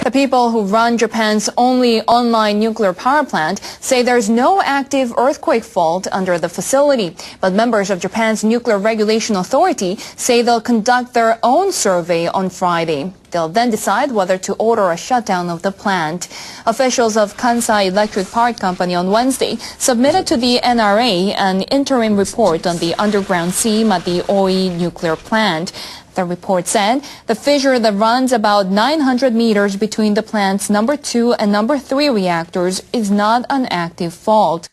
The people who run Japan's only online nuclear power plant say there's no active earthquake fault under the facility. But members of Japan's Nuclear Regulation Authority say they'll conduct their own survey on Friday. They'll then decide whether to order a shutdown of the plant. Officials of Kansai Electric Power Company on Wednesday submitted to the NRA an interim report on the underground seam at the Oi nuclear plant. The report said the fissure that runs about 900 meters between the plant's number 2 and number 3 reactors is not an active fault.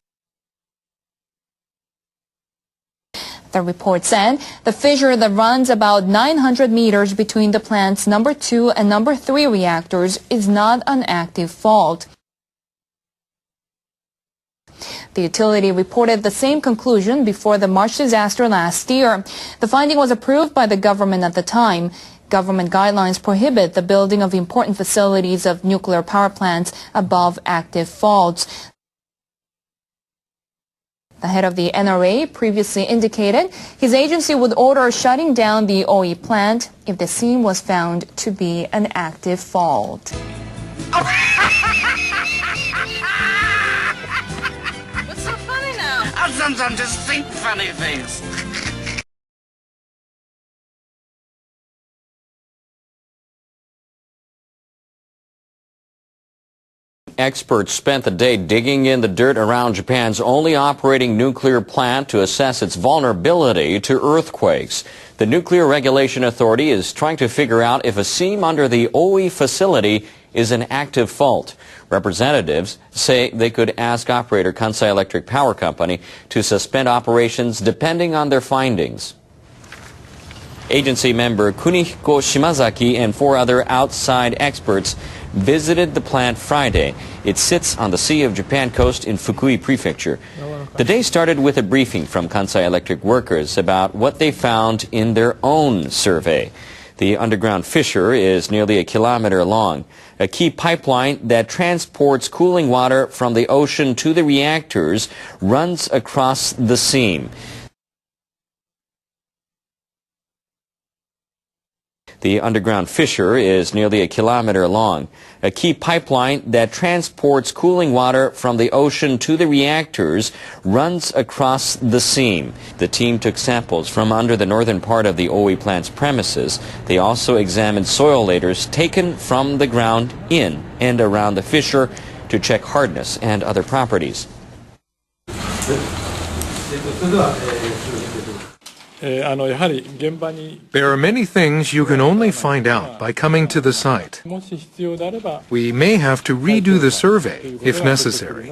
The report said the fissure that runs about 900 meters between the plant's number 2 and number 3 reactors is not an active fault. The utility reported the same conclusion before the March disaster last year. The finding was approved by the government at the time. Government guidelines prohibit the building of important facilities of nuclear power plants above active faults. The head of the NRA previously indicated his agency would order shutting down the Oi plant if the seam was found to be an active fault. What's so funny now? I sometimes just think funny things. Experts spent the day digging in the dirt around Japan's only operating nuclear plant to assess its vulnerability to earthquakes. The Nuclear Regulation Authority is trying to figure out if a seam under the Oi facility is an active fault. Representatives say they could ask operator Kansai Electric Power Company to suspend operations depending on their findings. Agency member Kunihiko Shimazaki and 4 other outside experts visited the plant Friday. It sits on the Sea of Japan coast in Fukui Prefecture. The day started with a briefing from Kansai Electric workers about what they found in their own survey. The underground fissure is nearly a kilometer long, a key pipeline that transports cooling water from the ocean to the reactors runs across the seam. The underground fissure is nearly a kilometer long, a key pipeline that transports cooling water from the ocean to the reactors runs across the seam. The team took samples from under the northern part of the Oi plant's premises. They also examined soil layers taken from the ground in and around the fissure to check hardness and other properties. There are many things you can only find out by coming to the site. We may have to redo the survey if necessary.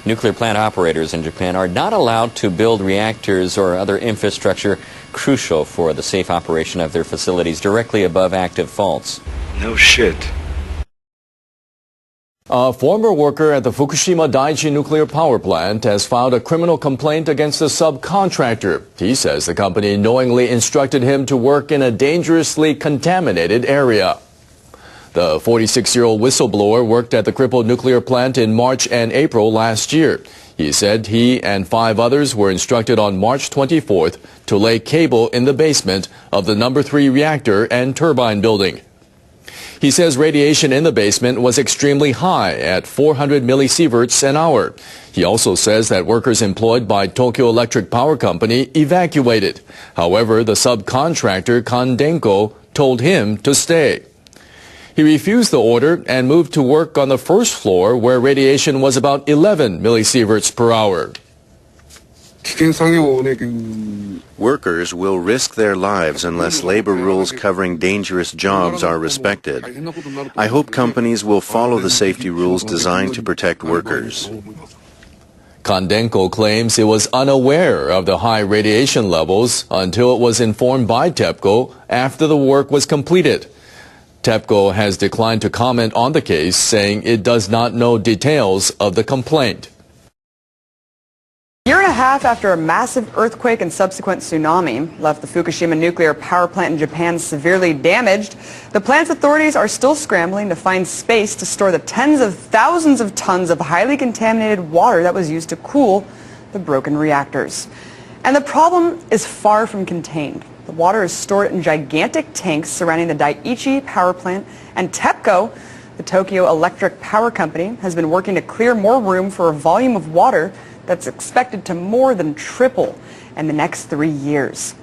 Nuclear plant operators in Japan are not allowed to build reactors or other infrastructure crucial for the safe operation of their facilities directly above active faults. No shit. A former worker at the Fukushima Daiichi nuclear power plant has filed a criminal complaint against the subcontractor. He says the company knowingly instructed him to work in a dangerously contaminated area. The 46-year-old whistleblower worked at the crippled nuclear plant in March and April last year. He said he and 5 others were instructed on March 24th to lay cable in the basement of the number 3 reactor and turbine building. He says radiation in the basement was extremely high at 400 millisieverts an hour. He also says that workers employed by Tokyo Electric Power Company evacuated. However, the subcontractor Kandenko told him to stay. He refused the order and moved to work on the first floor where radiation was about 11 millisieverts per hour. Workers will risk their lives unless labor rules covering dangerous jobs are respected. I hope companies will follow the safety rules designed to protect workers. Kandenko claims it was unaware of the high radiation levels until it was informed by TEPCO after the work was completed. TEPCO has declined to comment on the case, saying it does not know details of the complaint. A year and a half after a massive earthquake and subsequent tsunami left the Fukushima nuclear power plant in Japan severely damaged, the plant's authorities are still scrambling to find space to store the tens of thousands of tons of highly contaminated water that was used to cool the broken reactors. And the problem is far from contained. The water is stored in gigantic tanks surrounding the Daiichi power plant, and TEPCO, the Tokyo Electric Power Company, has been working to clear more room for a volume of water that's expected to more than triple in the next 3 years.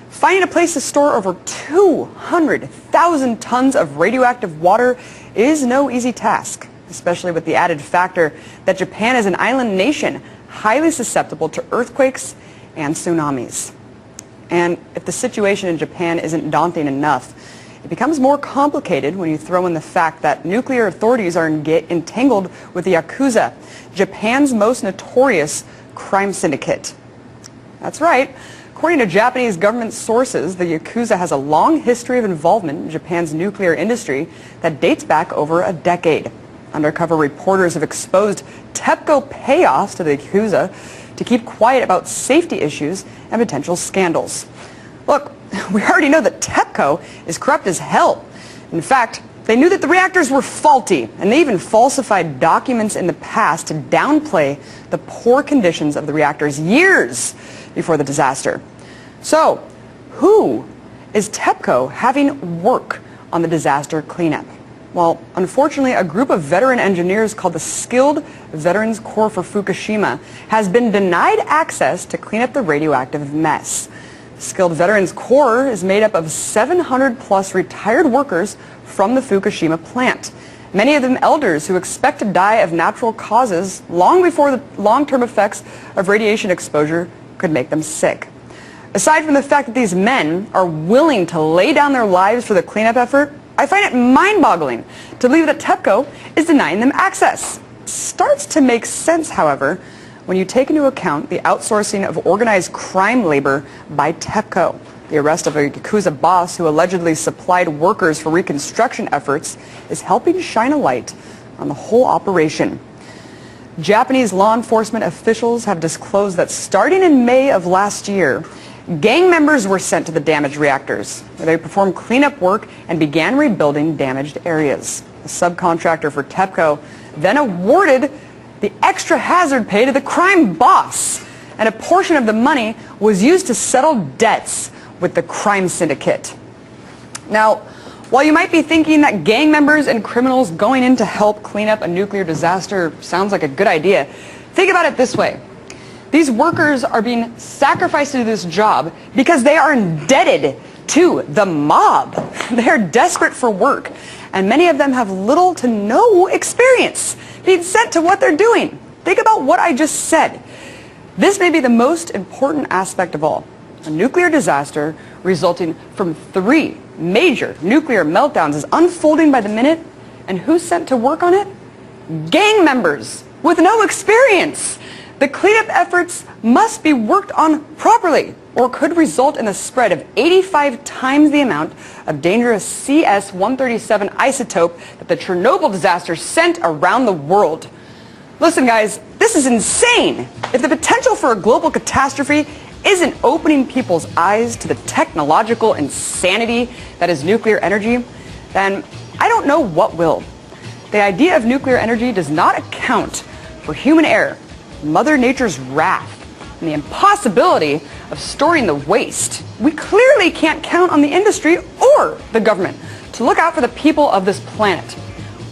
Finding a place to store over 200,000 tons of radioactive water is no easy task, especially with the added factor that Japan is an island nation highly susceptible to earthquakes and tsunamis. And if the situation in Japan isn't daunting enough, it becomes more complicated when you throw in the fact that nuclear authorities are entangled with the Yakuza, Japan's most notorious crime syndicate. That's right. According to Japanese government sources, the Yakuza has a long history of involvement in Japan's nuclear industry that dates back over a decade. Undercover reporters have exposed TEPCO payoffs to the Yakuza to keep quiet about safety issues and potential scandals. Look, we already know that TEPCO is corrupt as hell. In fact, they knew that the reactors were faulty, and they even falsified documents in the past to downplay the poor conditions of the reactors years before the disaster. So, who is TEPCO having work on the disaster cleanup? Well, unfortunately, a group of veteran engineers called the Skilled Veterans Corps for Fukushima has been denied access to clean up the radioactive mess. The Skilled Veterans Corps is made up of 700 plus retired workers from the Fukushima plant, many of them elders who expect to die of natural causes long before the long-term effects of radiation exposure could make them sick. Aside from the fact that these men are willing to lay down their lives for the cleanup effort, I find it mind-boggling to believe that TEPCO is denying them access. It starts to make sense, however, when you take into account the outsourcing of organized crime labor by TEPCO. The arrest of a Yakuza boss who allegedly supplied workers for reconstruction efforts is helping shine a light on the whole operation. Japanese law enforcement officials have disclosed that starting in May of last year, gang members were sent to the damaged reactors, where they performed cleanup work and began rebuilding damaged areas. A subcontractor for TEPCO then awarded the extra hazard pay to the crime boss, and a portion of the money was used to settle debts with the crime syndicate. Now, while you might be thinking that gang members and criminals going in to help clean up a nuclear disaster sounds like a good idea, think about it this way. These workers are being sacrificed to do this job because they are indebted to the mob. They are desperate for work, and many of them have little to no experience being sent to what they're doing. Think about what I just said. This may be the most important aspect of all. A nuclear disaster resulting from 3 major nuclear meltdowns is unfolding by the minute, and who's sent to work on it? Gang members with no experience. The cleanup efforts must be worked on properly, or could result in the spread of 85 times the amount of dangerous CS-137 isotope that the Chernobyl disaster sent around the world. Listen, guys, this is insane. If the potential for a global catastrophe isn't opening people's eyes to the technological insanity that is nuclear energy, then I don't know what will. The idea of nuclear energy does not account for human error, Mother Nature's wrath, and the impossibility of storing the waste. We clearly can't count on the industry or the government to look out for the people of this planet.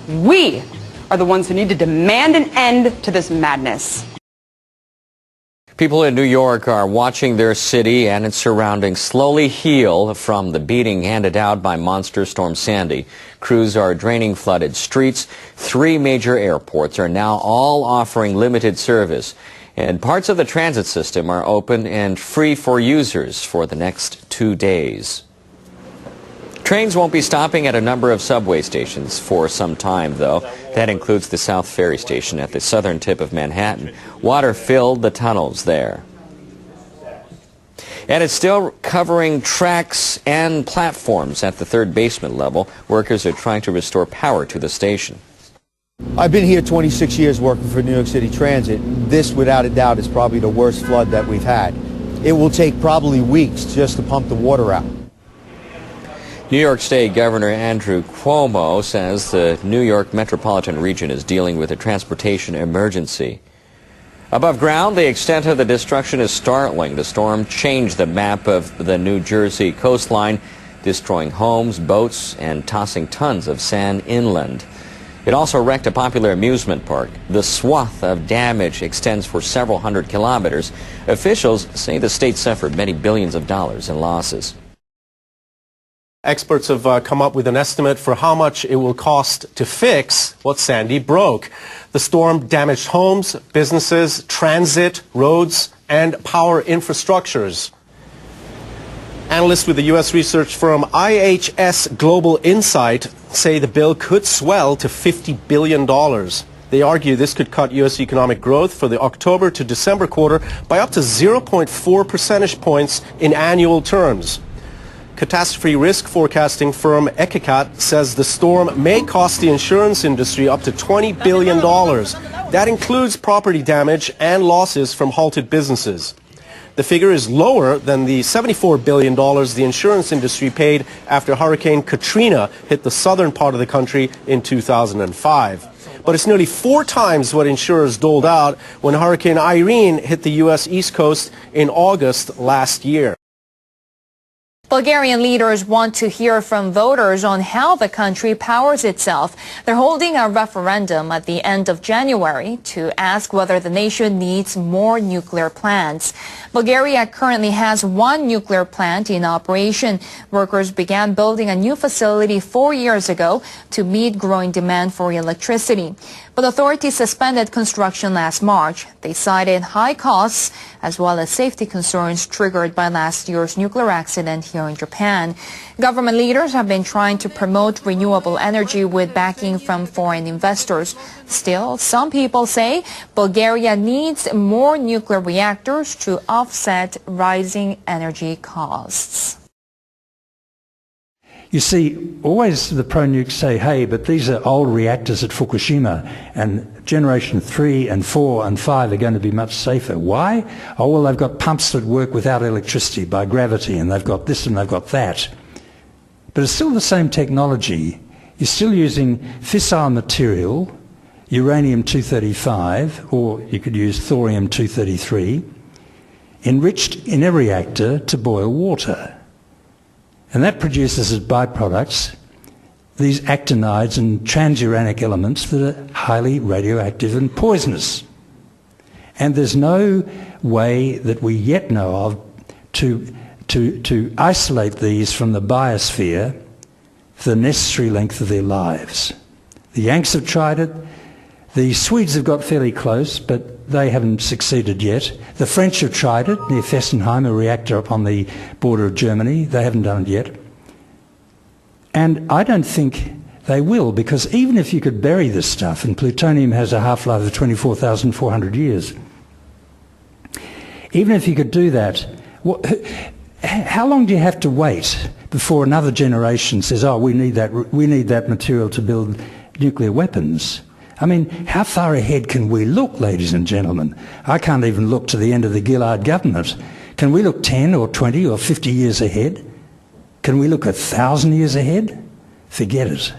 We are the ones who need to demand an end to this madness. People in New York are watching their city and its surroundings slowly heal from the beating handed out by Monster Storm Sandy. Crews are draining flooded streets. 3 major airports are now all offering limited service. And parts of the transit system are open and free for users for the next 2 days. Trains won't be stopping at a number of subway stations for some time, though. That includes the South Ferry Station at the southern tip of Manhattan. Water filled the tunnels there. And it's still covering tracks and platforms at the 3rd basement level. Workers are trying to restore power to the station. I've been here 26 years working for New York City Transit. This, without a doubt, is probably the worst flood that we've had. It will take probably weeks just to pump the water out. New York State Governor Andrew Cuomo says the New York metropolitan region is dealing with a transportation emergency. Above ground, the extent of the destruction is startling. The storm changed the map of the New Jersey coastline, destroying homes, boats, and tossing tons of sand inland. It also wrecked a popular amusement park. The swath of damage extends for several hundred kilometers. Officials say the state suffered many billions of dollars in losses. Experts have come up with an estimate for how much it will cost to fix what Sandy broke. The storm damaged homes, businesses, transit, roads, and power infrastructures. Analysts with the U.S. research firm IHS Global Insight say the bill could swell to $50 billion. They argue this could cut U.S. economic growth for the October to December quarter by up to 0.4 percentage points in annual terms. Catastrophe risk forecasting firm Ekicat says the storm may cost the insurance industry up to $20 billion. That includes property damage and losses from halted businesses. The figure is lower than the $74 billion the insurance industry paid after Hurricane Katrina hit the southern part of the country in 2005. But it's nearly 4 times what insurers doled out when Hurricane Irene hit the U.S. East Coast in August last year. Bulgarian leaders want to hear from voters on how the country powers itself. They're holding a referendum at the end of January to ask whether the nation needs more nuclear plants. Bulgaria currently has 1 nuclear plant in operation. Workers began building a new facility 4 years ago to meet growing demand for electricity. But authorities suspended construction last March. They cited high costs as well as safety concerns triggered by last year's nuclear accident here in Japan. Government leaders have been trying to promote renewable energy with backing from foreign investors. Still, some people say Bulgaria needs more nuclear reactors to offset rising energy costs. You see, always the pro-nukes say, hey, but these are old reactors at Fukushima, and generation 3 and 4 and 5 are going to be much safer. Why? Oh, well, they've got pumps that work without electricity, by gravity, and they've got this and they've got that. But it's still the same technology. You're still using fissile material, uranium-235, or you could use thorium-233, enriched in a reactor to boil water. And that produces as byproducts these actinides and transuranic elements that are highly radioactive and poisonous. And there's no way that we yet know of to isolate these from the biosphere for the necessary length of their lives. The Yanks have tried it. The Swedes have got fairly close, but they haven't succeeded yet. The French have tried it near Fessenheim, a reactor up on the border of Germany. They haven't done it yet. And I don't think they will, because even if you could bury this stuff, and plutonium has a half-life of 24,400 years, even if you could do that, how long do you have to wait before another generation says, oh, we need that material to build nuclear weapons? I mean, how far ahead can we look, ladies and gentlemen? I can't even look to the end of the Gillard government. Can we look 10 or 20 or 50 years ahead? Can we look 1,000 years ahead? Forget it.